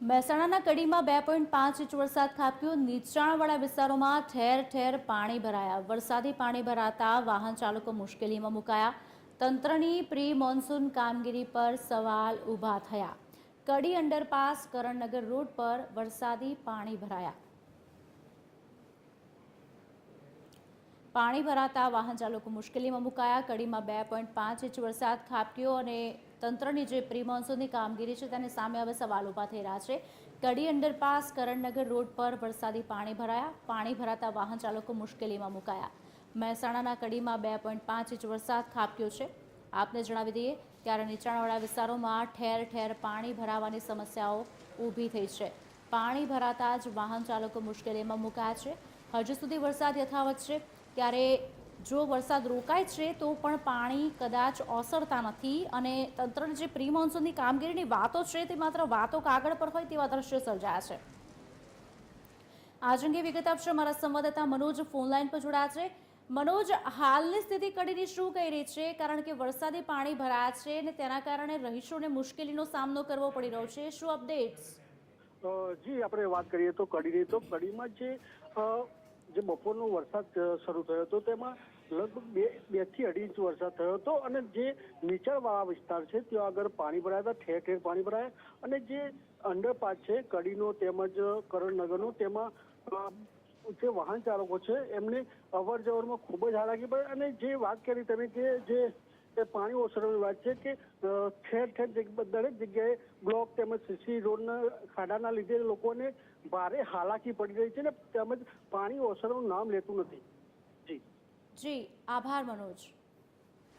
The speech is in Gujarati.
મહેસાણાના કડીમાં 2.5 ઇંચ વરસાદ ખાબક્યો। નીચાણવાળા વિસ્તારોમાં ઠેર ઠેર પાણી ભરાયા। વરસાદી પાણી ભરાતા વાહન ચાલકો મુશ્કેલીમાં મુકાયા। તંત્રની પ્રી મોન્સૂન કામગીરી પર સવાલ ઊભા થયા। કડી અંડરપાસ કરણનગર રોડ પર વરસાદી પાણી ભરાયા। પાણી ભરાતા વાહન ચાલકો મુશ્કેલીમાં મુકાયા। કડીમાં 2.5 ઇંચ વરસાદ ખાબક્યો અને તંત્રની જે પ્રી મોન્સૂનની કામગીરી છે તેને સામે હવે સવાલ ઊભા થઈ રહ્યા છે। કડી અંડરપાસ કરણનગર રોડ પર વરસાદી પાણી ભરાયા। પાણી ભરાતા વાહન ચાલકો મુશ્કેલીમાં મુકાયા। મહેસાણાના કડીમાં 2.5 ઇંચ વરસાદ ખાબક્યો છે। આપને જણાવી દઈએ ત્યારે નીચાણવાળા વિસ્તારોમાં ઠેર ઠેર પાણી ભરાવાની સમસ્યાઓ ઊભી થઈ છે। પાણી ભરાતા જ વાહન ચાલકો મુશ્કેલીમાં મુકાયા છે। હજુ સુધી વરસાદ યથાવત છે, ત્યારે જો વરસાદ રોકાય છે તો પણ પાણી કદાચ ઓસરતા નથી અને તંત્રની જે પ્રી મોન્સૂનની કામગીરીની વાતો છે તે માત્ર વાતો કાગળ પર હોય તેવા દ્રશ્યો સર્જાયા છે। આજ અંગે વિગત આપશે અમારા સંવાદદાતા મનોજ ફોનલાઈન પર જોડાયા છે। મનોજ, હાલની સ્થિતિ કડીની શું કહી રહી છે? કારણ કે વરસાદી પાણી ભરાયા છે અને તેના કારણે રહીશોને મુશ્કેલીનો સામનો કરવો પડી રહ્યો છે। શું અપડેટ્સ? જી, આપણે વાત કરીએ તો કડીની, તો કડીમાં જે બપોરનો વરસાદ શરૂ થયો હતો તેમાં લગભગ 2 થી 2.5 ઇંચ વરસાદ થયો હતો અને જે નીચાણવાળા વિસ્તાર છે ત્યાં આગળ પાણી ભરાયા હતા, ઠેર ઠેર પાણી ભરાયા અને જે અંડરપાસ છે કડીનો તેમજ કરણનગરનો, તેમાં જે વાહન ચાલકો છે એમને અવર જવરમાં ખૂબ જ હાલાકી પડે। અને જે વાત કરી તમે કે જે પાણી ઓસરવાની વાત છે કે ઠેર ઠેર દરેક જગ્યાએ બ્લોક તેમજ સીસી રોડના ખાડાના લીધે લોકોને ભારે હાલાકી પડી રહી છે ને તેમજ પાણી ઓસરવાનું નામ લેતું નથી। જી, આભાર મનોજ।